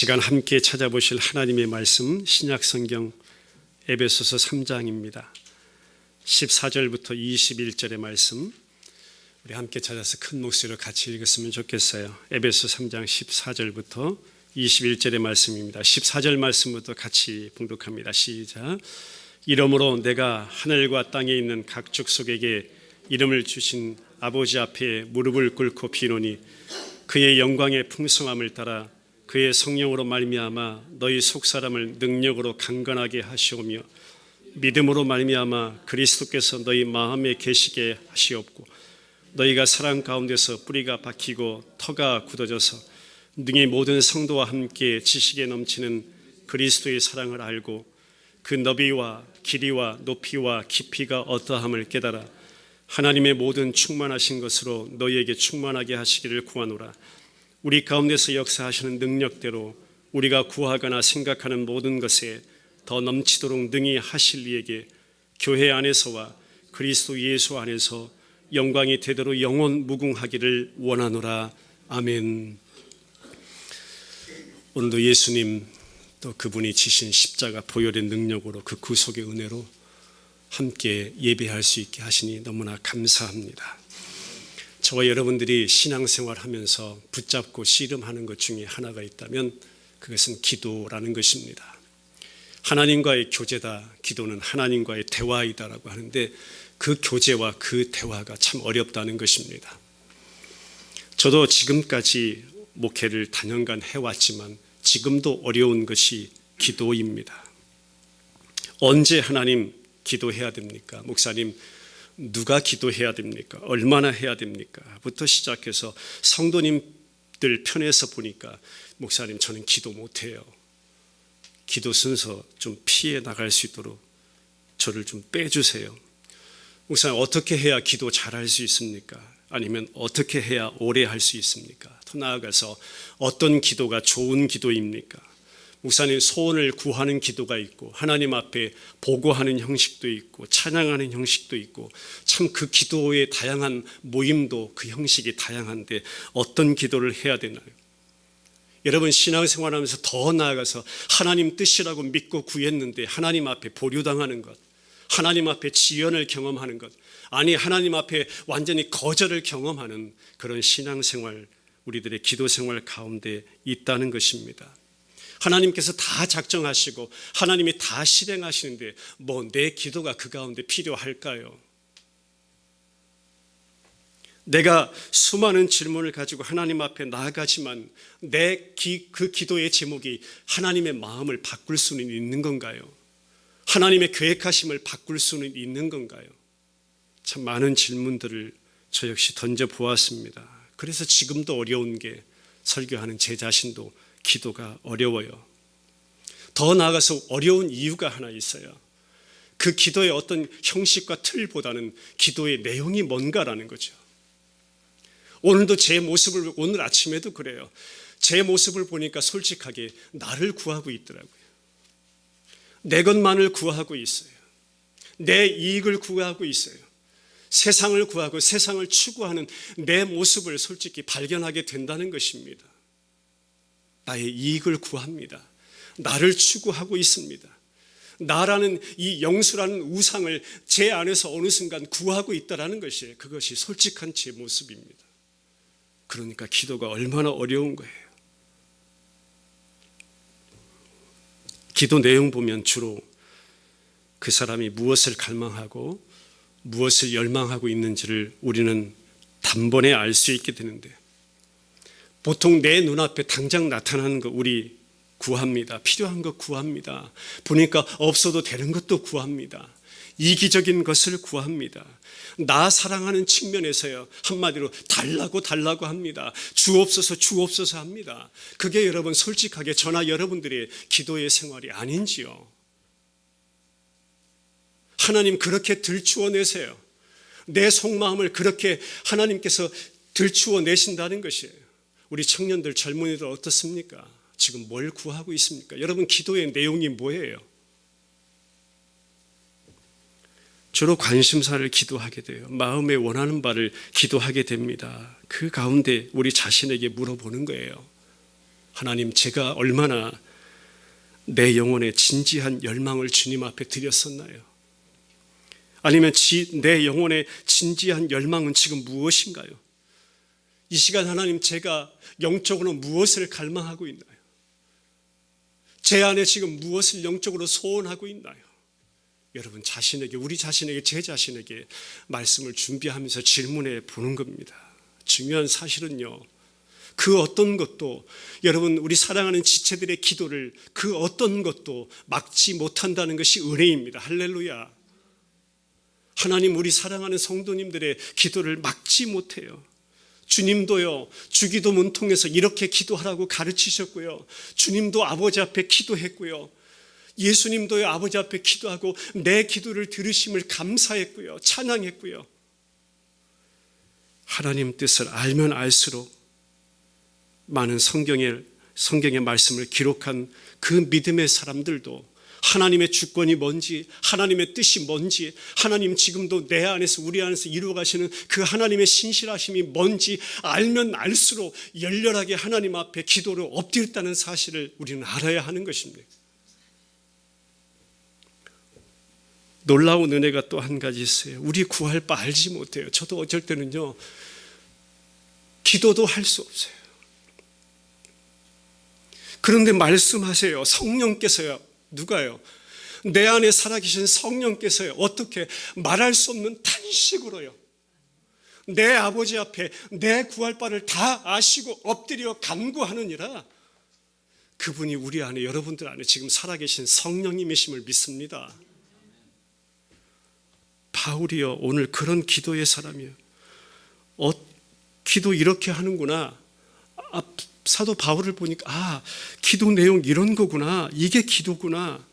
시간 함께 찾아보실 하나님의 말씀 신약성경 에베소서 3장입니다. 14절부터 21절의 말씀 우리 함께 찾아서 큰 목소리로 같이 읽었으면 좋겠어요. 에베소 3장 14절부터 21절의 말씀입니다. 14절 말씀부터 같이 봉독합니다. 시작. 이러므로 내가 하늘과 땅에 있는 각 족속에게 이름을 주신 아버지 앞에 무릎을 꿇고 비노니 그의 영광의 풍성함을 따라 그의 성령으로 말미암아 너희 속사람을 능력으로 강건하게 하시오며 믿음으로 말미암아 그리스도께서 너희 마음에 계시게 하시옵고 너희가 사랑 가운데서 뿌리가 박히고 터가 굳어져서 능히 모든 성도와 함께 지식에 넘치는 그리스도의 사랑을 알고 그 너비와 길이와 높이와 깊이가 어떠함을 깨달아 하나님의 모든 충만하신 것으로 너희에게 충만하게 하시기를 구하노라. 우리 가운데서 역사하시는 능력대로 우리가 구하거나 생각하는 모든 것에 더 넘치도록 능히 하실 이에게 교회 안에서와 그리스도 예수 안에서 영광이 되도록 영원 무궁하기를 원하노라. 아멘. 오늘도 예수님 또 그분이 지신 십자가 보혈의 능력으로 그 구속의 은혜로 함께 예배할 수 있게 하시니 너무나 감사합니다. 저와 여러분들이 신앙생활 하면서 붙잡고 씨름하는 것 중에 하나가 있다면 그것은 기도라는 것입니다. 하나님과의 교제다. 기도는 하나님과의 대화이다라고 하는데 그 교제와 그 대화가 참 어렵다는 것입니다. 저도 지금까지 목회를 단연간 해왔지만 지금도 어려운 것이 기도입니다. 언제 하나님 기도해야 됩니까? 목사님 누가 기도해야 됩니까? 얼마나 해야 됩니까? 부터 시작해서 성도님들 편에서 보니까 목사님 저는 기도 못해요. 기도 순서 좀 피해 나갈 수 있도록 저를 좀 빼주세요. 목사님 어떻게 해야 기도 잘할 수 있습니까? 아니면 어떻게 해야 오래 할 수 있습니까? 더 나아가서 어떤 기도가 좋은 기도입니까? 목사님 소원을 구하는 기도가 있고 하나님 앞에 보고하는 형식도 있고 찬양하는 형식도 있고 참 그 기도의 다양한 모임도 그 형식이 다양한데 어떤 기도를 해야 되나요? 여러분 신앙생활하면서 더 나아가서 하나님 뜻이라고 믿고 구했는데 하나님 앞에 보류당하는 것, 하나님 앞에 지연을 경험하는 것, 아니 하나님 앞에 완전히 거절을 경험하는 그런 신앙생활, 우리들의 기도생활 가운데 있다는 것입니다. 하나님께서 다 작정하시고 하나님이 다 실행하시는데 뭐 내 기도가 그 가운데 필요할까요? 내가 수많은 질문을 가지고 하나님 앞에 나아가지만 그 기도의 제목이 하나님의 마음을 바꿀 수는 있는 건가요? 하나님의 계획하심을 바꿀 수는 있는 건가요? 참 많은 질문들을 저 역시 던져보았습니다. 그래서 지금도 어려운 게 설교하는 제 자신도 기도가 어려워요. 더 나아가서 어려운 이유가 하나 있어요. 그 기도의 어떤 형식과 틀보다는 기도의 내용이 뭔가라는 거죠. 오늘도 제 모습을, 오늘 아침에도 그래요. 제 모습을 보니까 솔직하게 나를 구하고 있더라고요. 내 것만을 구하고 있어요. 내 이익을 구하고 있어요. 세상을 구하고 세상을 추구하는 내 모습을 솔직히 발견하게 된다는 것입니다. 나의 이익을 구합니다. 나를 추구하고 있습니다. 나라는 이 영수라는 우상을 제 안에서 어느 순간 구하고 있다는 것이에요. 그것이 솔직한 제 모습입니다. 그러니까 기도가 얼마나 어려운 거예요. 기도 내용 보면 주로 그 사람이 무엇을 갈망하고 무엇을 열망하고 있는지를 우리는 단번에 알 수 있게 되는데 보통 내 눈앞에 당장 나타나는 거 우리 구합니다. 필요한 거 구합니다. 보니까 없어도 되는 것도 구합니다. 이기적인 것을 구합니다. 나 사랑하는 측면에서요 한마디로 달라고 합니다. 주옵소서 합니다. 그게 여러분 솔직하게 저나 여러분들의 기도의 생활이 아닌지요? 하나님 그렇게 들추어내세요. 내 속마음을 그렇게 하나님께서 들추어내신다는 것이에요. 우리 청년들 젊은이들 어떻습니까? 지금 뭘 구하고 있습니까? 여러분 기도의 내용이 뭐예요? 주로 관심사를 기도하게 돼요. 마음에 원하는 바를 기도하게 됩니다. 그 가운데 우리 자신에게 물어보는 거예요. 하나님, 제가 얼마나 내 영혼의 진지한 열망을 주님 앞에 드렸었나요? 아니면 내 영혼의 진지한 열망은 지금 무엇인가요? 이 시간 하나님, 제가 영적으로 무엇을 갈망하고 있나요? 제 안에 지금 무엇을 영적으로 소원하고 있나요? 여러분 자신에게, 우리 자신에게, 제 자신에게 말씀을 준비하면서 질문해 보는 겁니다. 중요한 사실은요, 그 어떤 것도, 여러분 우리 사랑하는 지체들의 기도를 그 어떤 것도 막지 못한다는 것이 은혜입니다. 할렐루야. 하나님, 우리 사랑하는 성도님들의 기도를 막지 못해요. 주님도요, 주기도문 통해서 이렇게 기도하라고 가르치셨고요, 주님도 아버지 앞에 기도했고요, 예수님도요 아버지 앞에 기도하고 내 기도를 들으심을 감사했고요, 찬양했고요. 하나님 뜻을 알면 알수록 많은 성경의 말씀을 기록한 그 믿음의 사람들도 하나님의 주권이 뭔지, 하나님의 뜻이 뭔지, 하나님 지금도 내 안에서, 우리 안에서 이루어 가시는 그 하나님의 신실하심이 뭔지 알면 알수록 열렬하게 하나님 앞에 기도를 엎드렸다는 사실을 우리는 알아야 하는 것입니다. 놀라운 은혜가 또 한 가지 있어요. 우리 구할 바 알지 못해요. 저도 어쩔 때는요, 기도도 할 수 없어요. 그런데 말씀하세요. 성령께서요, 누가요? 내 안에 살아계신 성령께서요, 어떻게 말할 수 없는 탄식으로요, 내 아버지 앞에 내 구할 바를 다 아시고 엎드려 간구하느니라. 그분이 우리 안에, 여러분들 안에 지금 살아계신 성령님이심을 믿습니다. 바울이요, 오늘 그런 기도의 사람이에요. 기도 이렇게 하는구나. 사도 바울을 보니까 기도 내용 이런 거구나, 이게 기도구나.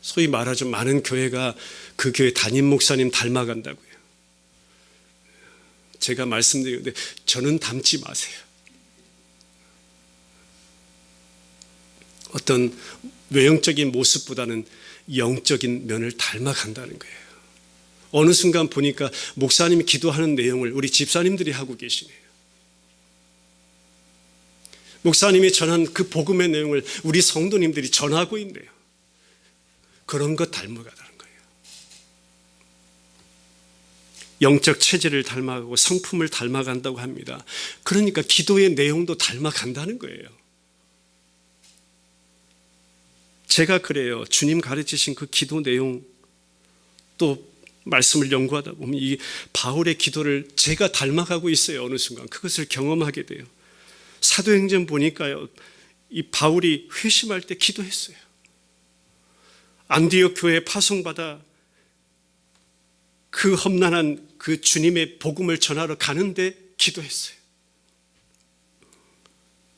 소위 말하죠, 많은 교회가 그 교회 담임 목사님 닮아간다고요. 제가 말씀드리는데 저는 닮지 마세요. 어떤 외형적인 모습보다는 영적인 면을 닮아간다는 거예요. 어느 순간 보니까 목사님이 기도하는 내용을 우리 집사님들이 하고 계시네요. 목사님이 전한 그 복음의 내용을 우리 성도님들이 전하고 있네요. 그런 것 닮아가다는 거예요. 영적 체질을 닮아가고 성품을 닮아간다고 합니다. 그러니까 기도의 내용도 닮아간다는 거예요. 제가 그래요. 주님 가르치신 그 기도 내용, 또 말씀을 연구하다 보면 이 바울의 기도를 제가 닮아가고 있어요. 어느 순간 그것을 경험하게 돼요. 사도행전 보니까요, 이 바울이 회심할 때 기도했어요. 안디옥 교회에 파송받아 그 험난한 그 주님의 복음을 전하러 가는데 기도했어요.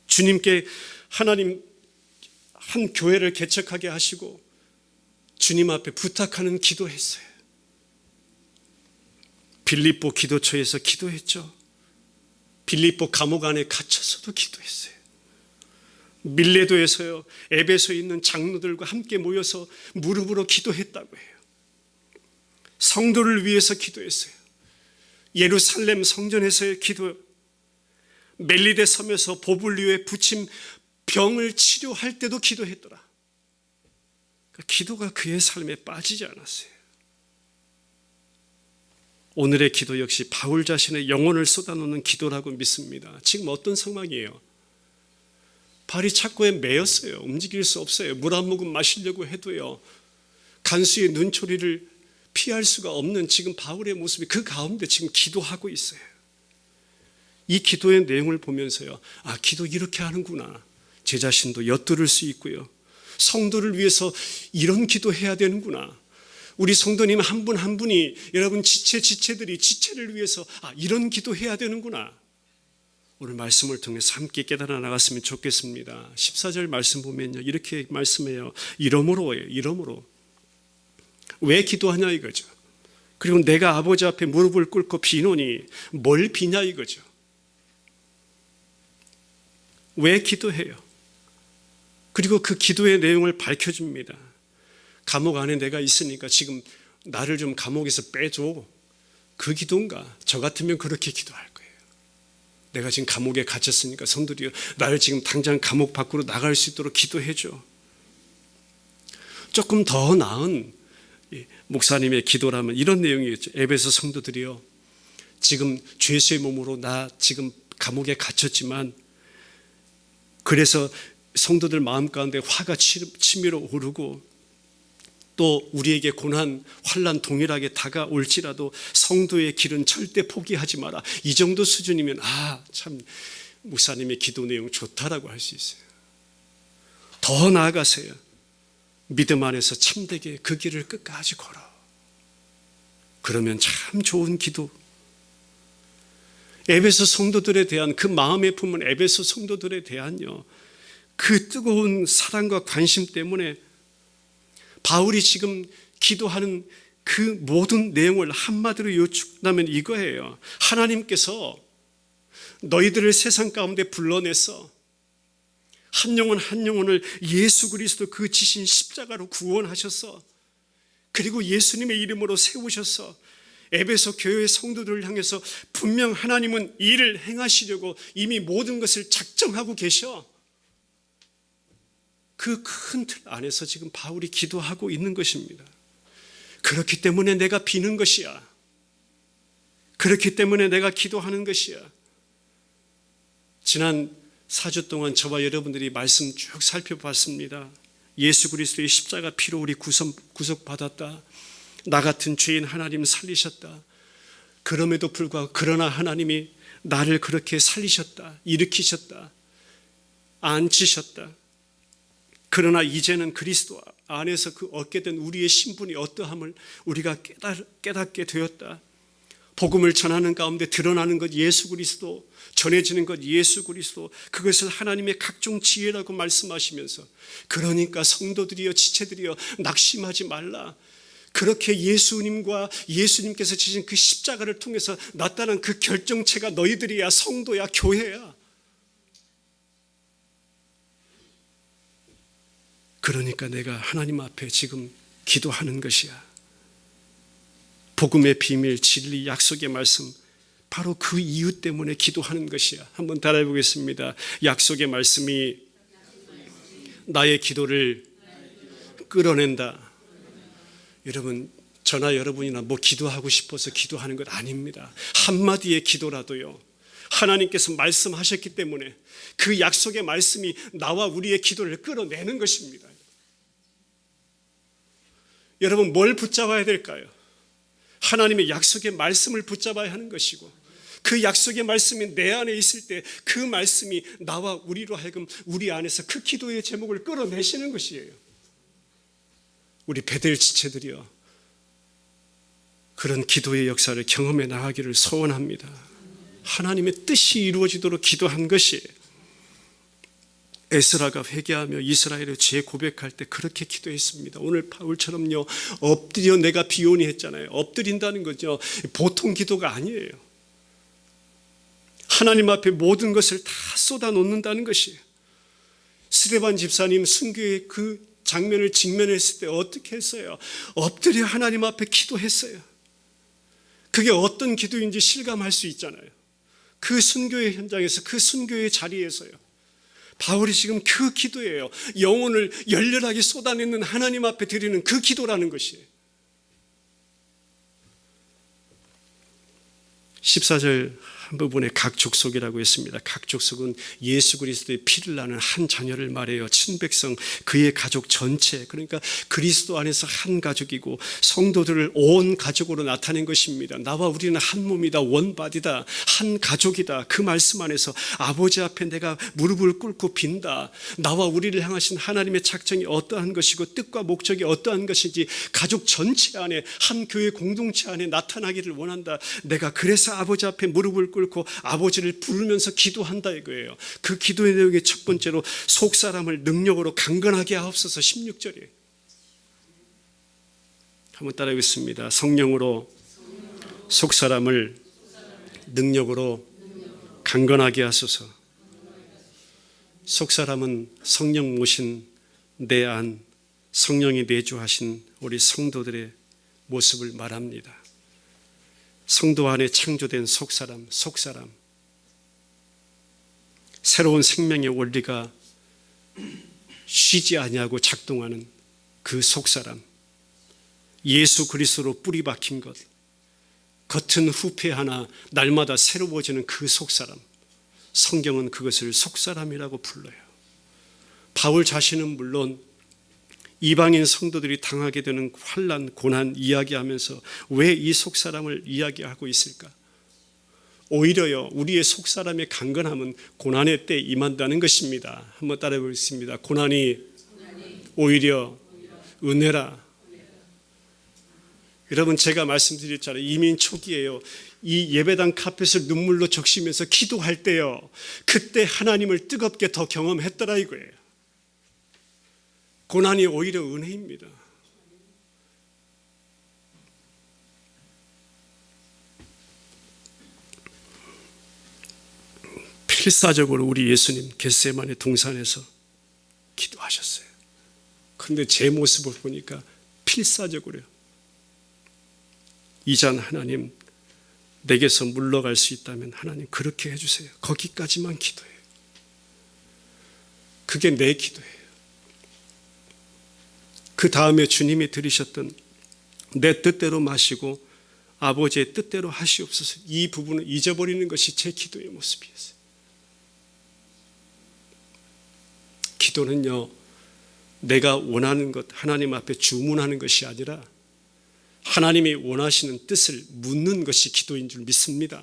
주님께 하나님 한 교회를 개척하게 하시고 주님 앞에 부탁하는 기도했어요. 빌립보 기도처에서 기도했죠. 빌립보 감옥 안에 갇혀서도 기도했어요. 밀레도에서요, 에베소에 있는 장로들과 함께 모여서 무릎으로 기도했다고 해요. 성도를 위해서 기도했어요. 예루살렘 성전에서의 기도, 멜리데 섬에서 보불리오에 붙임 병을 치료할 때도 기도했더라. 기도가 그의 삶에 빠지지 않았어요. 오늘의 기도 역시 바울 자신의 영혼을 쏟아놓는 기도라고 믿습니다. 지금 어떤 상황이에요? 발이 착고에 매였어요. 움직일 수 없어요. 물 한 모금 마시려고 해도요, 간수의 눈초리를 피할 수가 없는 지금 바울의 모습이 그 가운데 지금 기도하고 있어요. 이 기도의 내용을 보면서요, 기도 이렇게 하는구나. 제 자신도 엿들을 수 있고요, 성도를 위해서 이런 기도해야 되는구나. 우리 성도님 한 분 한 분이, 여러분 지체들이 지체를 위해서 이런 기도해야 되는구나. 오늘 말씀을 통해서 함께 깨달아 나갔으면 좋겠습니다. 14절 말씀 보면요, 이렇게 말씀해요. 이러므로예요. 이러므로. 왜 기도하냐 이거죠. 그리고 내가 아버지 앞에 무릎을 꿇고 비노니 뭘 비냐 이거죠. 왜 기도해요? 그리고 그 기도의 내용을 밝혀줍니다. 감옥 안에 내가 있으니까 지금 나를 좀 감옥에서 빼줘. 그 기도인가? 저 같으면 그렇게 기도할 거예요. 내가 지금 감옥에 갇혔으니까 성도들이여, 나를 지금 당장 감옥 밖으로 나갈 수 있도록 기도해줘. 조금 더 나은 목사님의 기도라면 이런 내용이겠죠. 에베소 성도들이여, 지금 죄수의 몸으로 나 지금 감옥에 갇혔지만, 그래서 성도들 마음 가운데 화가 치밀어 오르고 또 우리에게 고난, 환난 동일하게 다가올지라도 성도의 길은 절대 포기하지 마라. 이 정도 수준이면 참 목사님의 기도 내용 좋다라고 할 수 있어요. 더 나아가세요. 믿음 안에서 참되게 그 길을 끝까지 걸어. 그러면 참 좋은 기도. 에베소 성도들에 대한 그 마음에 품은 에베소 성도들에 대한요, 그 뜨거운 사랑과 관심 때문에 바울이 지금 기도하는 그 모든 내용을 한마디로 요축하면 이거예요. 하나님께서 너희들을 세상 가운데 불러내서 한 영혼 한 영혼을 예수 그리스도 그 지신 십자가로 구원하셔서, 그리고 예수님의 이름으로 세우셔서 에베소 교회 성도들을 향해서 분명 하나님은 일을 행하시려고 이미 모든 것을 작정하고 계셔. 그 큰 틀 안에서 지금 바울이 기도하고 있는 것입니다. 그렇기 때문에 내가 비는 것이야. 그렇기 때문에 내가 기도하는 것이야. 지난 4주 동안 저와 여러분들이 말씀 쭉 살펴봤습니다. 예수 그리스도의 십자가 피로 우리 구속받았다. 나 같은 죄인 하나님 살리셨다. 그럼에도 불구하고 그러나 하나님이 나를 그렇게 살리셨다. 일으키셨다. 앉히셨다. 그러나 이제는 그리스도 안에서 그 얻게 된 우리의 신분이 어떠함을 우리가 깨닫게 되었다. 복음을 전하는 가운데 드러나는 것 예수 그리스도, 전해지는 것 예수 그리스도, 그것을 하나님의 각종 지혜라고 말씀하시면서, 그러니까 성도들이여, 지체들이여, 낙심하지 말라. 그렇게 예수님과 예수님께서 지신 그 십자가를 통해서 나타난 그 결정체가 너희들이야. 성도야, 교회야. 그러니까 내가 하나님 앞에 지금 기도하는 것이야. 복음의 비밀, 진리, 약속의 말씀, 바로 그 이유 때문에 기도하는 것이야. 한번 따라해 보겠습니다. 약속의 말씀이 나의 기도를 끌어낸다. 여러분, 저나 여러분이나 뭐 기도하고 싶어서 기도하는 것 아닙니다. 한마디의 기도라도요, 하나님께서 말씀하셨기 때문에 그 약속의 말씀이 나와 우리의 기도를 끌어내는 것입니다. 여러분, 뭘 붙잡아야 될까요? 하나님의 약속의 말씀을 붙잡아야 하는 것이고, 그 약속의 말씀이 내 안에 있을 때 그 말씀이 나와 우리로 하여금 우리 안에서 그 기도의 제목을 끌어내시는 것이에요. 우리 베델 지체들이여, 그런 기도의 역사를 경험해 나가기를 소원합니다. 하나님의 뜻이 이루어지도록 기도한 것이에요. 에스라가 회개하며 이스라엘의 죄 고백할 때 그렇게 기도했습니다. 오늘 바울처럼요, 엎드려 내가 비오니 했잖아요. 엎드린다는 거죠. 보통 기도가 아니에요. 하나님 앞에 모든 것을 다 쏟아놓는다는 것이에요. 스데반 집사님 순교의 그 장면을 직면했을 때 어떻게 했어요? 엎드려 하나님 앞에 기도했어요. 그게 어떤 기도인지 실감할 수 있잖아요. 그 순교의 현장에서, 그 순교의 자리에서요. 바울이 지금 그 기도예요. 영혼을 열렬하게 쏟아내는 하나님 앞에 드리는 그 기도라는 것이에요. 14절 한 부분에 각 족속이라고 했습니다. 각 족속은 예수 그리스도의 피를 나는 한 자녀를 말해요. 친백성, 그의 가족 전체, 그러니까 그리스도 안에서 한 가족이고 성도들을 온 가족으로 나타낸 것입니다. 나와 우리는 한 몸이다, 원바디다, 한 가족이다. 그 말씀 안에서 아버지 앞에 내가 무릎을 꿇고 빈다. 나와 우리를 향하신 하나님의 작정이 어떠한 것이고 뜻과 목적이 어떠한 것인지 가족 전체 안에, 한 교회 공동체 안에 나타나기를 원한다. 내가 그래서 아버지 앞에 무릎을 꿇고 아버지를 부르면서 기도한다 이거예요. 그 기도의 내용의 첫 번째로 속사람을 능력으로 강건하게 하옵소서. 16절이에요. 한번 따라하겠습니다. 성령으로 속사람을 능력으로 강건하게 하소서. 속사람은 성령 모신 내 안, 성령이 내주하신 우리 성도들의 모습을 말합니다. 성도 안에 창조된 속사람, 새로운 생명의 원리가 쉬지 아니하고 작동하는 그 속사람, 예수 그리스도로 뿌리 박힌 것, 겉은 후패하나 날마다 새로워지는 그 속사람, 성경은 그것을 속사람이라고 불러요. 바울 자신은 물론 이방인 성도들이 당하게 되는 환난, 고난 이야기하면서 왜 이 속사람을 이야기하고 있을까? 오히려요, 우리의 속사람의 강건함은 고난의 때 임한다는 것입니다. 한번 따라해 보겠습니다. 고난이 오히려 은혜라. 여러분, 제가 말씀드렸잖아요. 이민 초기에요, 이 예배당 카펫을 눈물로 적시면서 기도할 때요, 그때 하나님을 뜨겁게 더 경험했더라 이거예요. 고난이 오히려 은혜입니다. 필사적으로 우리 예수님 겟세마네 동산에서 기도하셨어요. 그런데 제 모습을 보니까 필사적으로요, 이 잔 하나님 내게서 물러갈 수 있다면 하나님 그렇게 해주세요. 거기까지만 기도해요. 그게 내 기도예요. 그 다음에 주님이 들으셨던 내 뜻대로 마시고 아버지의 뜻대로 하시옵소서, 이 부분을 잊어버리는 것이 제 기도의 모습이었어요. 기도는요, 내가 원하는 것 하나님 앞에 주문하는 것이 아니라 하나님이 원하시는 뜻을 묻는 것이 기도인 줄 믿습니다.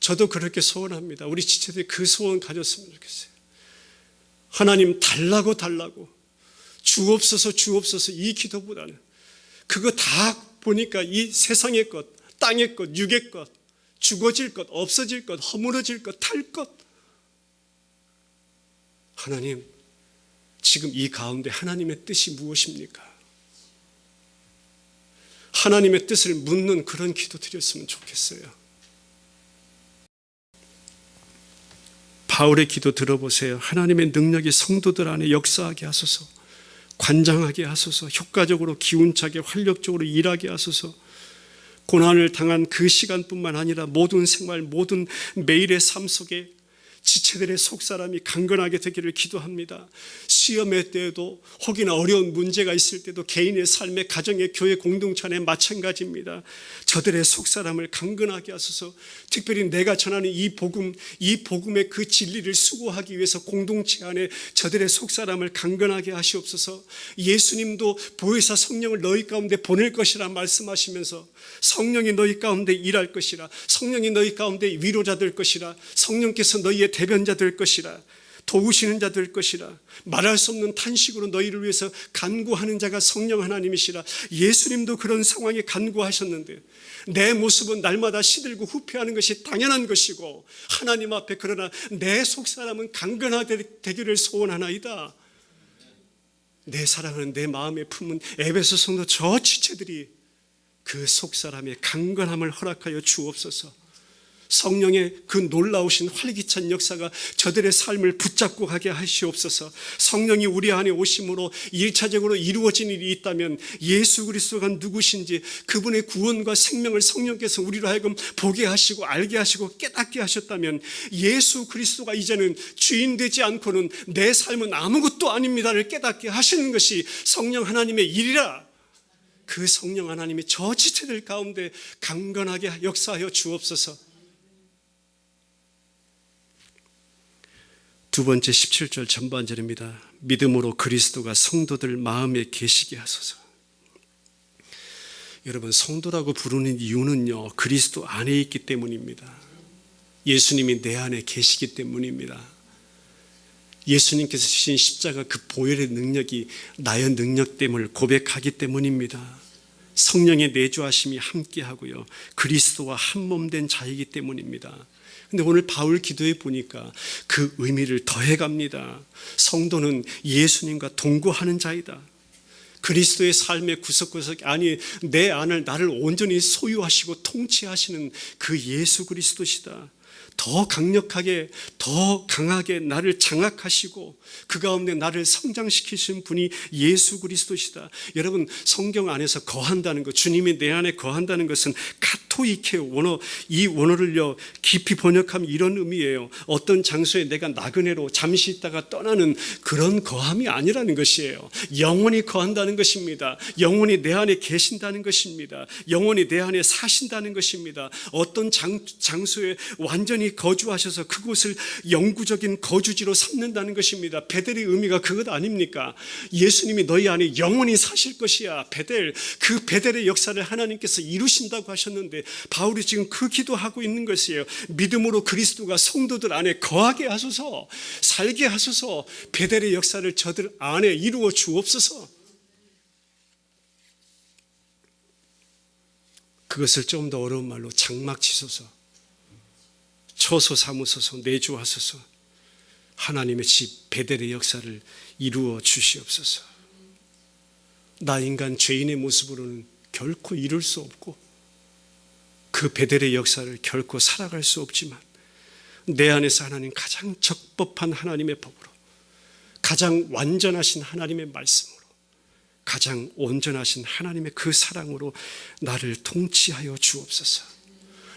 저도 그렇게 소원합니다. 우리 지체들이 그 소원 가졌으면 좋겠어요. 하나님 달라고 주옵소서 주옵소서, 이 기도보다는 그거 다 보니까 이 세상의 것, 땅의 것, 육의 것, 죽어질 것, 없어질 것, 허물어질 것, 탈 것, 하나님 지금 이 가운데 하나님의 뜻이 무엇입니까? 하나님의 뜻을 묻는 그런 기도 드렸으면 좋겠어요. 바울의 기도 들어보세요. 하나님의 능력이 성도들 안에 역사하게 하소서, 관장하게 하소서, 효과적으로 기운차게 활력적으로 일하게 하소서. 고난을 당한 그 시간뿐만 아니라 모든 생활, 모든 매일의 삶 속에 지체들의 속사람이 강건하게 되기를 기도합니다. 시험의 때에도 혹이나 어려운 문제가 있을 때도 개인의 삶에, 가정의, 교회 공동체 안에 마찬가지입니다. 저들의 속사람을 강건하게 하소서. 특별히 내가 전하는 이 복음의 그 진리를 수고하기 위해서 공동체 안에 저들의 속사람을 강건하게 하시옵소서. 예수님도 보혜사 성령을 너희 가운데 보낼 것이라 말씀하시면서 성령이 너희 가운데 일할 것이라, 성령이 너희 가운데 위로자 될 것이라, 성령께서 너희의 대변자 될 것이라, 도우시는 자 될 것이라, 말할 수 없는 탄식으로 너희를 위해서 간구하는 자가 성령 하나님이시라. 예수님도 그런 상황에 간구하셨는데 내 모습은 날마다 시들고 후패하는 것이 당연한 것이고, 하나님 앞에 그러나 내 속사람은 강건하게 되기를 소원하나이다. 내 사랑하는 내 마음에 품은 에베소 성도 저 지체들이 그 속사람의 강건함을 허락하여 주옵소서. 성령의 그 놀라우신 활기찬 역사가 저들의 삶을 붙잡고 가게 하시옵소서. 성령이 우리 안에 오심으로 1차적으로 이루어진 일이 있다면 예수 그리스도가 누구신지, 그분의 구원과 생명을 성령께서 우리로 하여금 보게 하시고 알게 하시고 깨닫게 하셨다면, 예수 그리스도가 이제는 주인 되지 않고는 내 삶은 아무것도 아닙니다를 깨닫게 하시는 것이 성령 하나님의 일이라. 그 성령 하나님이 저 지체들 가운데 강건하게 역사하여 주옵소서. 두 번째 17절 전반절입니다. 믿음으로 그리스도가 성도들 마음에 계시게 하소서. 여러분, 성도라고 부르는 이유는요, 그리스도 안에 있기 때문입니다. 예수님이 내 안에 계시기 때문입니다. 예수님께서 주신 십자가 그 보혈의 능력이 나의 능력됨을 고백하기 때문입니다. 성령의 내주하심이 함께하고요, 그리스도와 한 몸 된 자이기 때문입니다. 근데 오늘 바울 기도에 보니까 그 의미를 더해갑니다. 성도는 예수님과 동거하는 자이다. 그리스도의 삶의 구석구석, 아니 내 안을, 나를 온전히 소유하시고 통치하시는 그 예수 그리스도시다. 더 강력하게, 더 강하게 나를 장악하시고 그 가운데 나를 성장시키신 분이 예수 그리스도시다. 여러분, 성경 안에서 거한다는 것, 주님이 내 안에 거한다는 것은 카토 스토이케 원어, 이 원어를요 깊이 번역하면 이런 의미예요. 어떤 장소에 내가 나그네로 잠시 있다가 떠나는 그런 거함이 아니라는 것이에요. 영원히 거한다는 것입니다. 영원히 내 안에 계신다는 것입니다. 영원히 내 안에 사신다는 것입니다. 어떤 장소에 완전히 거주하셔서 그곳을 영구적인 거주지로 삼는다는 것입니다. 베델의 의미가 그것 아닙니까? 예수님이 너희 안에 영원히 사실 것이야. 베델, 그 베델의 역사를 하나님께서 이루신다고 하셨는데 바울이 지금 그 기도하고 있는 것이에요. 믿음으로 그리스도가 성도들 안에 거하게 하소서, 살게 하소서, 베델의 역사를 저들 안에 이루어 주옵소서. 그것을 좀 더 어려운 말로 장막 치소서, 처소 삼으소서, 내주하소서. 하나님의 집 베델의 역사를 이루어 주시옵소서. 나 인간 죄인의 모습으로는 결코 이룰 수 없고 그 베델의 역사를 결코 살아갈 수 없지만 내 안에서 하나님 가장 적법한 하나님의 법으로, 가장 완전하신 하나님의 말씀으로, 가장 온전하신 하나님의 그 사랑으로 나를 통치하여 주옵소서.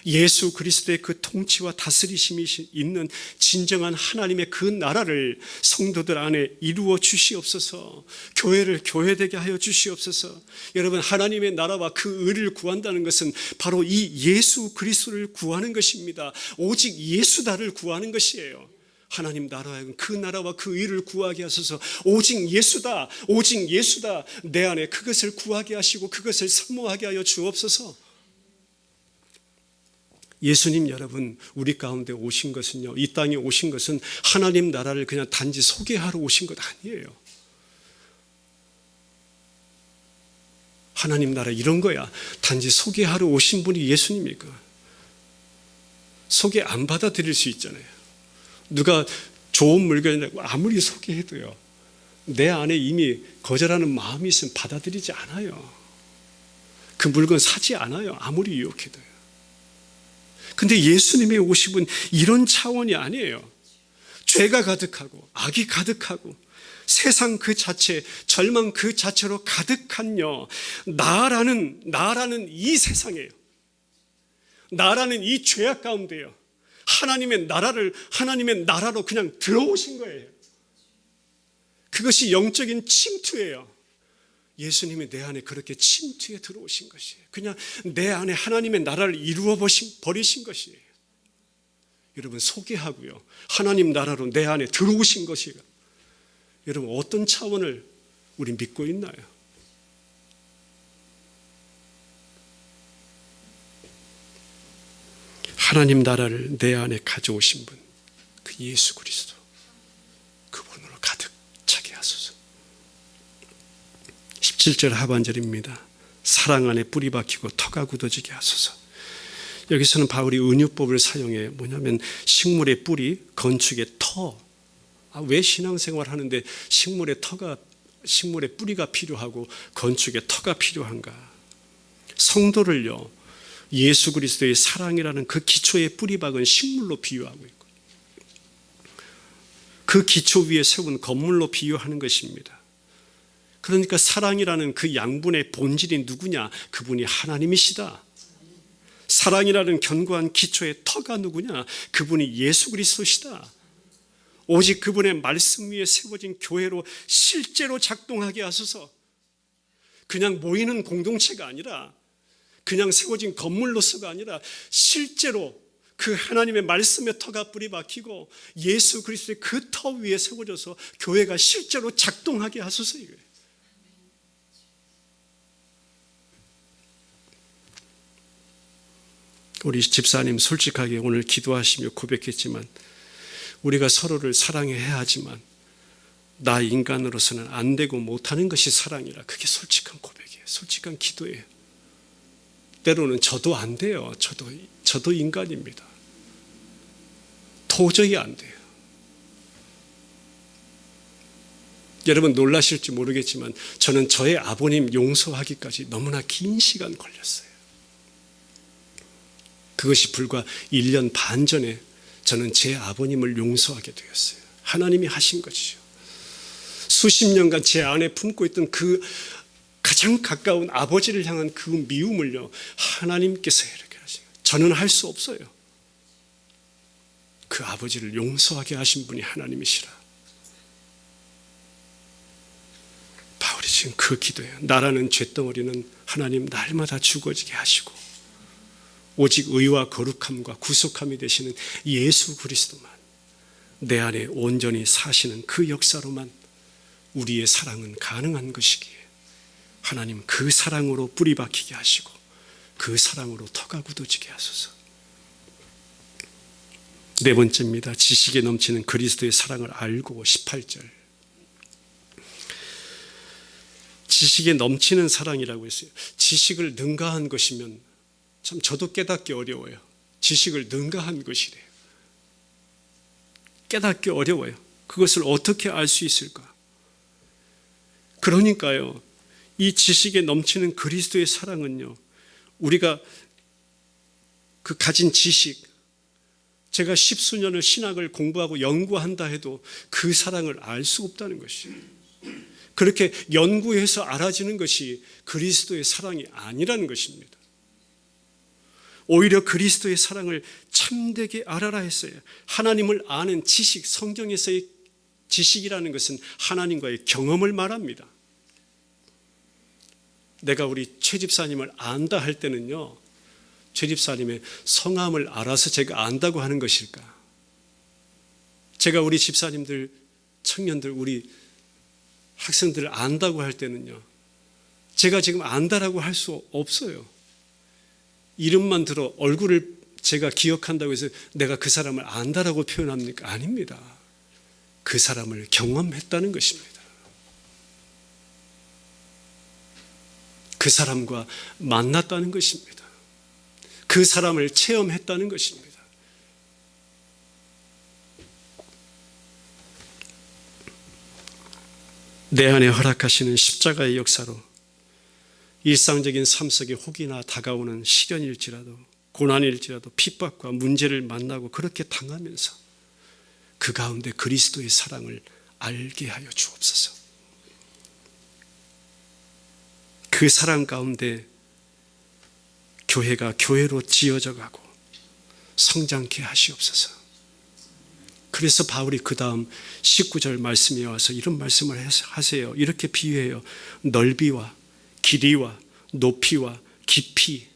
예수 그리스도의 그 통치와 다스리심이 있는 진정한 하나님의 그 나라를 성도들 안에 이루어 주시옵소서. 교회를 교회되게 하여 주시옵소서. 여러분, 하나님의 나라와 그 의를 구한다는 것은 바로 이 예수 그리스도를 구하는 것입니다. 오직 예수다를 구하는 것이에요. 하나님 나라와 그 나라와 그 의를 구하게 하소서. 오직 예수다, 오직 예수다. 내 안에 그것을 구하게 하시고 그것을 사모하게 하여 주옵소서. 예수님 여러분, 우리 가운데 오신 것은요, 이 땅에 오신 것은 하나님 나라를 그냥 단지 소개하러 오신 것 아니에요. 하나님 나라 이런 거야 단지 소개하러 오신 분이 예수님이니까 소개 안 받아들일 수 있잖아요. 누가 좋은 물건이라고 아무리 소개해도요, 내 안에 이미 거절하는 마음이 있으면 받아들이지 않아요. 그 물건 사지 않아요, 아무리 유혹해도요. 근데 예수님의 오심은 이런 차원이 아니에요. 죄가 가득하고 악이 가득하고 세상 그 자체, 절망 그 자체로 가득한요, 나라는 이 세상이에요. 나라는 이 죄악 가운데요, 하나님의 나라로 그냥 들어오신 거예요. 그것이 영적인 침투예요. 예수님이 내 안에 그렇게 침투해 들어오신 것이에요. 그냥 내 안에 하나님의 나라를 이루어 버리신 것이에요. 여러분, 소개하고요, 하나님 나라로 내 안에 들어오신 것이에요. 여러분, 어떤 차원을 우리 믿고 있나요? 하나님 나라를 내 안에 가져오신 분, 그 예수 그리스도, 그분으로 가득 차게 하소서. 17절 하반절입니다. 사랑 안에 뿌리 박히고 터가 굳어지게 하소서. 여기서는 바울이 은유법을 사용해 뭐냐면 식물의 뿌리, 건축의 터. 왜 신앙생활 하는데 식물의 뿌리가 필요하고 건축의 터가 필요한가? 성도를요, 예수 그리스도의 사랑이라는 그 기초의 뿌리 박은 식물로 비유하고 있고, 그 기초 위에 세운 건물로 비유하는 것입니다. 그러니까 사랑이라는 그 양분의 본질이 누구냐? 그분이 하나님이시다. 사랑이라는 견고한 기초의 터가 누구냐? 그분이 예수 그리스도시다. 오직 그분의 말씀 위에 세워진 교회로 실제로 작동하게 하소서. 그냥 모이는 공동체가 아니라, 그냥 세워진 건물로서가 아니라 실제로 그 하나님의 말씀의 터가 뿌리 박히고 예수 그리스도의 그 터 위에 세워져서 교회가 실제로 작동하게 하소서. 이거예요. 우리 집사님 솔직하게 오늘 기도하시며 고백했지만, 우리가 서로를 사랑해야 하지만 나 인간으로서는 안 되고 못하는 것이 사랑이라. 그게 솔직한 고백이에요. 솔직한 기도예요. 때로는 저도 안 돼요. 저도 인간입니다. 도저히 안 돼요. 여러분 놀라실지 모르겠지만 저는 저의 아버님 용서하기까지 너무나 긴 시간 걸렸어요. 그것이 불과 1년 반 전에 저는 제 아버님을 용서하게 되었어요. 하나님이 하신 것이죠. 수십 년간 제 안에 품고 있던 그 가장 가까운 아버지를 향한 그 미움을요, 하나님께서 이렇게 하신 저는 할 수 없어요. 그 아버지를 용서하게 하신 분이 하나님이시라. 바울이 지금 그 기도예요. 나라는 쇳덩어리는 하나님 날마다 죽어지게 하시고 오직 의와 거룩함과 구속함이 되시는 예수 그리스도만 내 안에 온전히 사시는 그 역사로만 우리의 사랑은 가능한 것이기에 하나님 그 사랑으로 뿌리 박히게 하시고 그 사랑으로 터가 굳어지게 하소서. 네 번째입니다. 지식에 넘치는 그리스도의 사랑을 알고 18절. 지식에 넘치는 사랑이라고 했어요. 지식을 능가한 것이면 참 저도 깨닫기 어려워요. 지식을 능가한 것이래요. 깨닫기 어려워요. 그것을 어떻게 알 수 있을까? 그러니까요, 이 지식에 넘치는 그리스도의 사랑은요, 우리가 그 가진 지식, 제가 십수년을 신학을 공부하고 연구한다 해도 그 사랑을 알 수 없다는 것이에요. 그렇게 연구해서 알아지는 것이 그리스도의 사랑이 아니라는 것입니다. 오히려 그리스도의 사랑을 참되게 알아라 했어요. 하나님을 아는 지식, 성경에서의 지식이라는 것은 하나님과의 경험을 말합니다. 내가 우리 최 집사님을 안다 할 때는요, 최 집사님의 성함을 알아서 제가 안다고 하는 것일까? 제가 우리 집사님들, 청년들, 우리 학생들을 안다고 할 때는요, 제가 지금 안다라고 할 수 없어요. 이름만 들어 얼굴을 제가 기억한다고 해서 내가 그 사람을 안다라고 표현합니까? 아닙니다. 그 사람을 경험했다는 것입니다. 그 사람과 만났다는 것입니다. 그 사람을 체험했다는 것입니다. 내 안에 허락하시는 십자가의 역사로 일상적인 삶 속에 혹이나 다가오는 시련일지라도 고난일지라도 핍박과 문제를 만나고 그렇게 당하면서 그 가운데 그리스도의 사랑을 알게 하여 주옵소서. 그 사랑 가운데 교회가 교회로 지어져 가고 성장케 하시옵소서. 그래서 바울이 그 다음 19절 말씀에 와서 이런 말씀을 하세요. 이렇게 비유해요. 넓이와 길이와 높이와 깊이.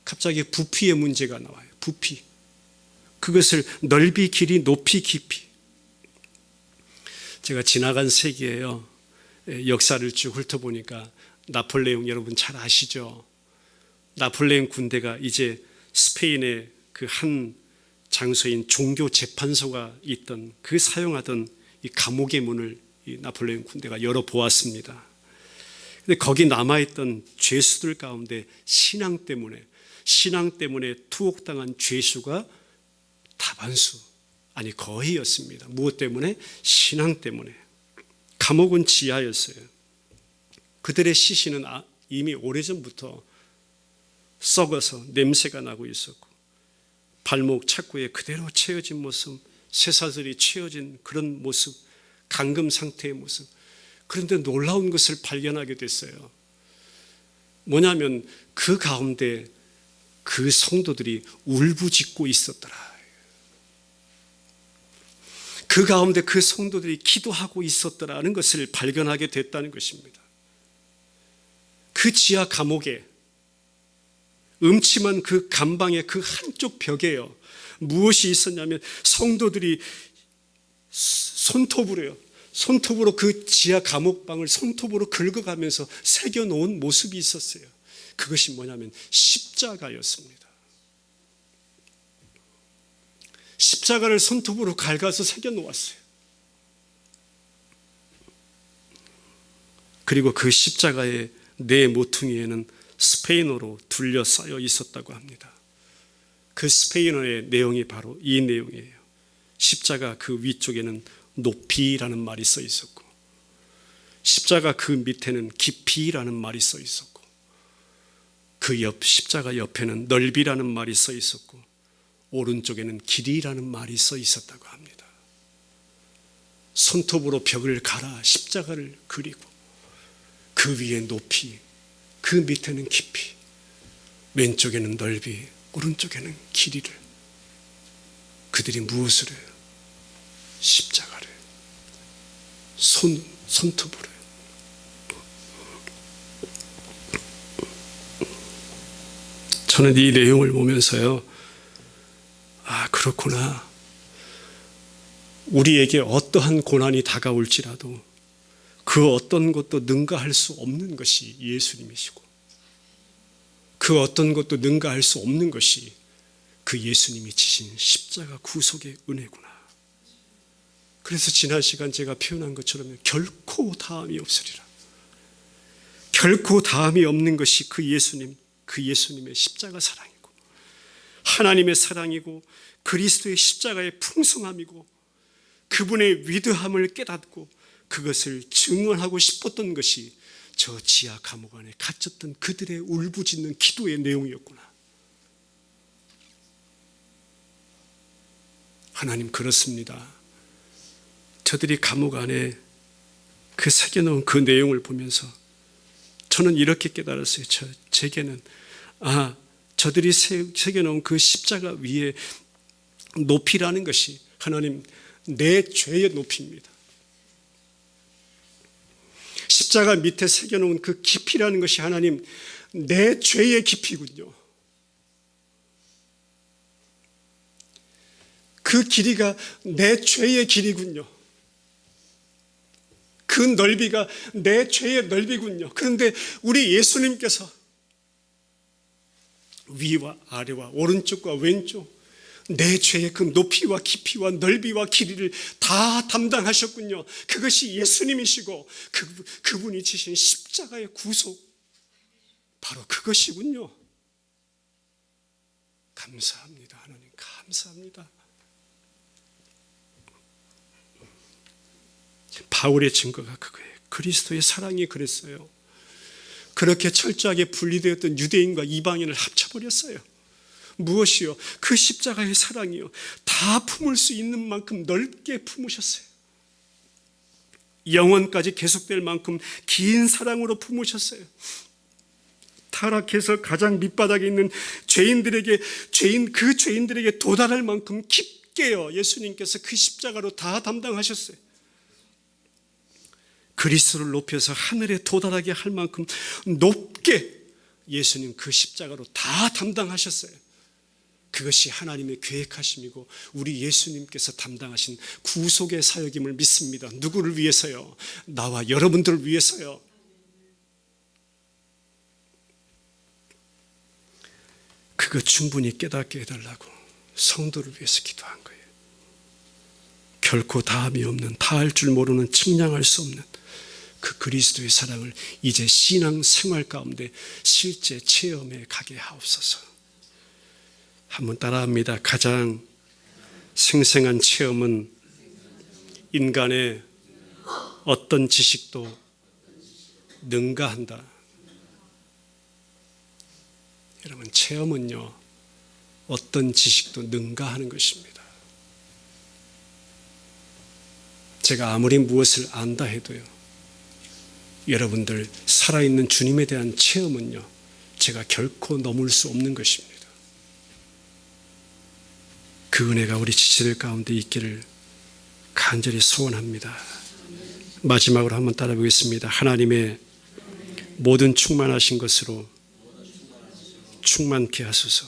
갑자기 부피의 문제가 나와요. 부피. 그것을 넓이, 길이, 높이, 깊이. 제가 지나간 세기에요, 역사를 쭉 훑어보니까 나폴레옹 여러분 잘 아시죠? 나폴레옹 군대가 이제 스페인의 그 한 장소인 종교 재판소가 있던 그 사용하던 이 감옥의 문을 이 나폴레옹 군대가 열어보았습니다. 근데 거기 남아있던 죄수들 가운데 신앙 때문에 투옥당한 죄수가 다반수, 아니 거의였습니다. 무엇 때문에? 신앙 때문에. 감옥은 지하였어요. 그들의 시신은 이미 오래전부터 썩어서 냄새가 나고 있었고 발목 착고에 그대로 채워진 모습, 쇠사슬이 채워진 그런 모습, 감금 상태의 모습. 그런데 놀라운 것을 발견하게 됐어요. 뭐냐면 그 가운데 그 성도들이 울부짖고 있었더라. 그 가운데 그 성도들이 기도하고 있었더라는 것을 발견하게 됐다는 것입니다. 그 지하 감옥에, 음침한 그 감방의 그 한쪽 벽에요, 무엇이 있었냐면 성도들이 손톱으로 그 지하 감옥방을 손톱으로 긁어가면서 새겨놓은 모습이 있었어요. 그것이 뭐냐면 십자가였습니다. 십자가를 손톱으로 갉아서 새겨놓았어요. 그리고 그 십자가의 네 모퉁이에는 스페인어로 둘러싸여 있었다고 합니다. 그 스페인어의 내용이 바로 이 내용이에요. 십자가 그 위쪽에는 높이라는 말이 써 있었고, 십자가 그 밑에는 깊이라는 말이 써 있었고, 그 십자가 옆에는 넓이라는 말이 써 있었고, 오른쪽에는 길이라는 말이 써 있었다고 합니다. 손톱으로 벽을 갈아 십자가를 그리고 그 위에 높이, 그 밑에는 깊이, 왼쪽에는 넓이, 오른쪽에는 길이를. 그들이 무엇을 해요? 십자가를, 손톱으로. 저는 이 내용을 보면서요, 아, 그렇구나. 우리에게 어떠한 고난이 다가올지라도 그 어떤 것도 능가할 수 없는 것이 예수님이시고, 그 어떤 것도 능가할 수 없는 것이 그 예수님이 지신 십자가 구속의 은혜구나. 그래서 지난 시간 제가 표현한 것처럼 결코 다함이 없으리라. 결코 다함이 없는 것이 그 예수님, 그 예수님의 십자가 사랑이고, 하나님의 사랑이고, 그리스도의 십자가의 풍성함이고, 그분의 위대함을 깨닫고 그것을 증언하고 싶었던 것이 저 지하 감옥 안에 갇혔던 그들의 울부짖는 기도의 내용이었구나. 하나님, 그렇습니다. 저들이 감옥 안에 그 새겨놓은 그 내용을 보면서 저는 이렇게 깨달았어요. 제게는 저들이 새겨놓은 그 십자가 위에 높이라는 것이 하나님, 내 죄의 높이입니다. 십자가 밑에 새겨놓은 그 깊이라는 것이 하나님, 내 죄의 깊이군요. 그 길이가 내 죄의 길이군요. 그 넓이가 내 죄의 넓이군요. 그런데 우리 예수님께서 위와 아래와 오른쪽과 왼쪽 내 죄의 그 높이와 깊이와 넓이와 길이를 다 담당하셨군요. 그것이 예수님이시고 그분이 지신 십자가의 구속, 바로 그것이군요. 감사합니다. 하나님, 감사합니다. 바울의 증거가 그거예요. 그리스도의 사랑이 그랬어요. 그렇게 철저하게 분리되었던 유대인과 이방인을 합쳐버렸어요. 무엇이요? 그 십자가의 사랑이요. 다 품을 수 있는 만큼 넓게 품으셨어요. 영원까지 계속될 만큼 긴 사랑으로 품으셨어요. 타락해서 가장 밑바닥에 있는 그 죄인들에게 도달할 만큼 깊게요. 예수님께서 그 십자가로 다 담당하셨어요. 그리스도를 높여서 하늘에 도달하게 할 만큼 높게 예수님 그 십자가로 다 담당하셨어요. 그것이 하나님의 계획하심이고 우리 예수님께서 담당하신 구속의 사역임을 믿습니다. 누구를 위해서요? 나와 여러분들을 위해서요. 그거 충분히 깨닫게 해달라고 성도를 위해서 기도한 거예요. 결코 다함이 없는, 다할 줄 모르는, 측량할 수 없는 그 그리스도의 사랑을 이제 신앙 생활 가운데 실제 체험해 가게 하옵소서. 한번 따라합니다. 가장 생생한 체험은 인간의 어떤 지식도 능가한다. 여러분, 체험은요, 어떤 지식도 능가하는 것입니다. 제가 아무리 무엇을 안다 해도요, 여러분들 살아있는 주님에 대한 체험은요, 제가 결코 넘을 수 없는 것입니다. 그 은혜가 우리 지체들 가운데 있기를 간절히 소원합니다. 마지막으로 한번 따라 보겠습니다. 하나님의 모든 충만하신 것으로 충만케 하소서.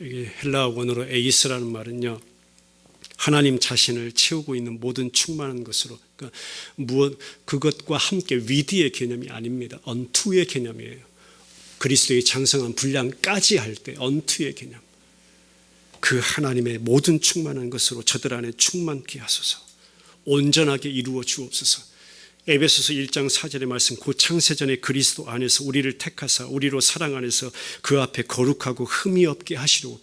여기 헬라어 원어로 에이스라는 말은요, 하나님 자신을 채우고 있는 모든 충만한 것으로, 그러니까 그것과 함께 위디의 개념이 아닙니다. 언투의 개념이에요. 그리스도의 장성한 분량까지 할 때 언투의 개념. 그 하나님의 모든 충만한 것으로 저들 안에 충만케 하소서. 온전하게 이루어 주옵소서. 에베소서 1장 4절의 말씀, 곧 창세전에 그리스도 안에서 우리를 택하사 우리로 사랑 안에서 그 앞에 거룩하고 흠이 없게 하시려고,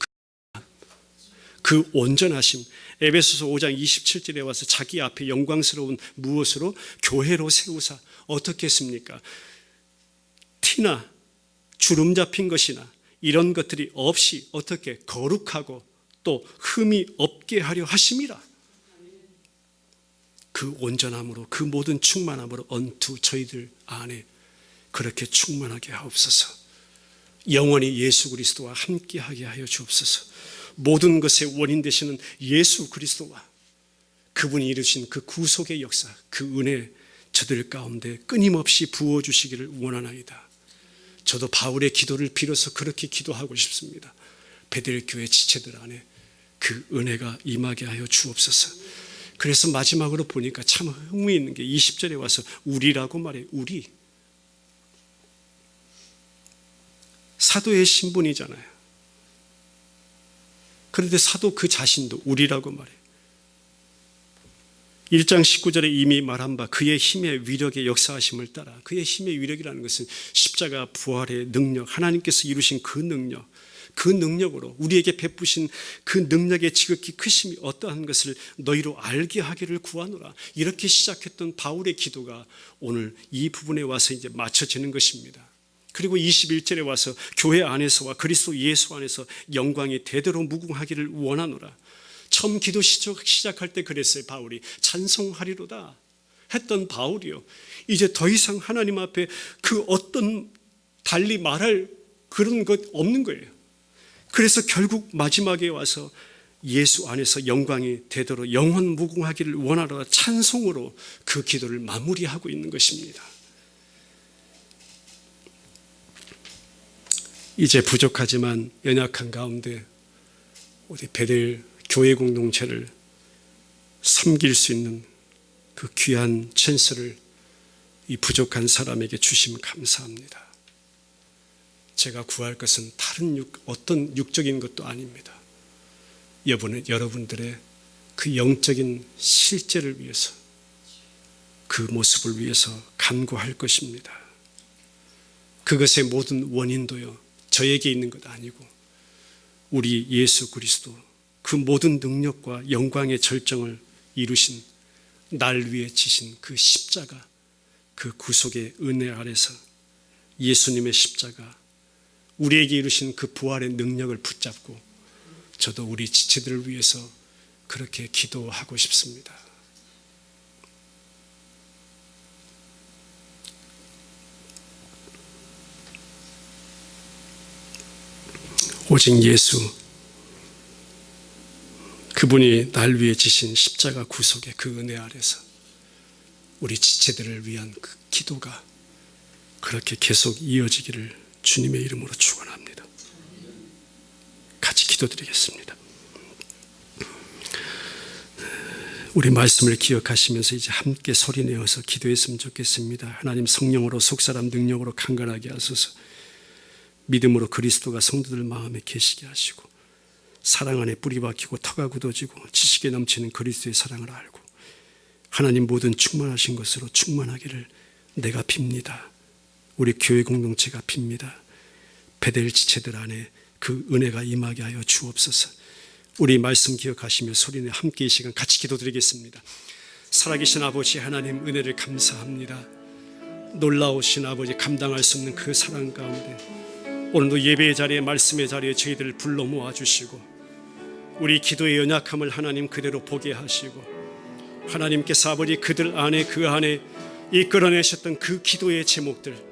그 온전하심. 에베소서 5장 27절에 와서 자기 앞에 영광스러운 무엇으로? 교회로 세우사. 어떻게 했습니까? 티나 주름 잡힌 것이나 이런 것들이 없이 어떻게 거룩하고 또 흠이 없게 하려 하심이라. 그 온전함으로, 그 모든 충만함으로 언투 저희들 안에 그렇게 충만하게 하옵소서. 영원히 예수 그리스도와 함께하게 하여 주옵소서. 모든 것의 원인 되시는 예수 그리스도와 그분이 이루신 그 구속의 역사, 그 은혜 저들 가운데 끊임없이 부어주시기를 원하나이다. 저도 바울의 기도를 빌어서 그렇게 기도하고 싶습니다. 베델교회 지체들 안에 그 은혜가 임하게 하여 주옵소서. 그래서 마지막으로 보니까 참 흥미있는 게 20절에 와서 우리라고 말해요. 우리. 사도의 신분이잖아요. 그런데 사도 그 자신도 우리라고 말해요. 1장 19절에 이미 말한 바 그의 힘의 위력의 역사하심을 따라, 그의 힘의 위력이라는 것은 십자가 부활의 능력, 하나님께서 이루신 그 능력, 그 능력으로 우리에게 베푸신 그 능력의 지극히 크심이 어떠한 것을 너희로 알게 하기를 구하노라. 이렇게 시작했던 바울의 기도가 오늘 이 부분에 와서 이제 맞춰지는 것입니다. 그리고 21절에 와서 교회 안에서와 그리스도 예수 안에서 영광이 대대로 무궁하기를 원하노라. 처음 기도 시작할 때 그랬어요. 바울이 찬송하리로다 했던 바울이요, 이제 더 이상 하나님 앞에 그 어떤 달리 말할 그런 것 없는 거예요. 그래서 결국 마지막에 와서 예수 안에서 영광이 되도록 영원 무궁하기를 원하노라 찬송으로 그 기도를 마무리하고 있는 것입니다. 이제 부족하지만 연약한 가운데 우리 베델 교회 공동체를 섬길 수 있는 그 귀한 찬스를 이 부족한 사람에게 주시면 감사합니다. 제가 구할 것은 다른 어떤 육적인 것도 아닙니다. 여러분들의 그 영적인 실제를 위해서, 그 모습을 위해서 간구할 것입니다. 그것의 모든 원인도요, 저에게 있는 것 아니고 우리 예수 그리스도 그 모든 능력과 영광의 절정을 이루신, 날 위해 지신 그 십자가, 그 구속의 은혜 아래서 예수님의 십자가, 우리에게 이루신 그 부활의 능력을 붙잡고 저도 우리 지체들을 위해서 그렇게 기도하고 싶습니다. 오직 예수, 그분이 날 위해 지신 십자가 구속의 그 은혜 아래서 우리 지체들을 위한 그 기도가 그렇게 계속 이어지기를 주님의 이름으로 축원합니다. 같이 기도드리겠습니다. 우리 말씀을 기억하시면서 이제 함께 소리내어서 기도했으면 좋겠습니다. 하나님, 성령으로 속사람 능력으로 강건하게 하소서. 믿음으로 그리스도가 성도들 마음에 계시게 하시고, 사랑 안에 뿌리 박히고 터가 굳어지고 지식에 넘치는 그리스도의 사랑을 알고 하나님 모든 충만하신 것으로 충만하기를 내가 빕니다. 우리 교회 공동체가 빕니다. 베델 지체들 안에 그 은혜가 임하게 하여 주옵소서. 우리 말씀 기억하시며 소리내 함께 이 시간 같이 기도드리겠습니다. 살아계신 아버지 하나님, 은혜를 감사합니다. 놀라우신 아버지, 감당할 수 없는 그 사랑 가운데 오늘도 예배의 자리에, 말씀의 자리에 저희들을 불러 모아주시고 우리 기도의 연약함을 하나님 그대로 보게 하시고, 하나님께서 아버지 그들 안에, 그 안에 이끌어내셨던 그 기도의 제목들,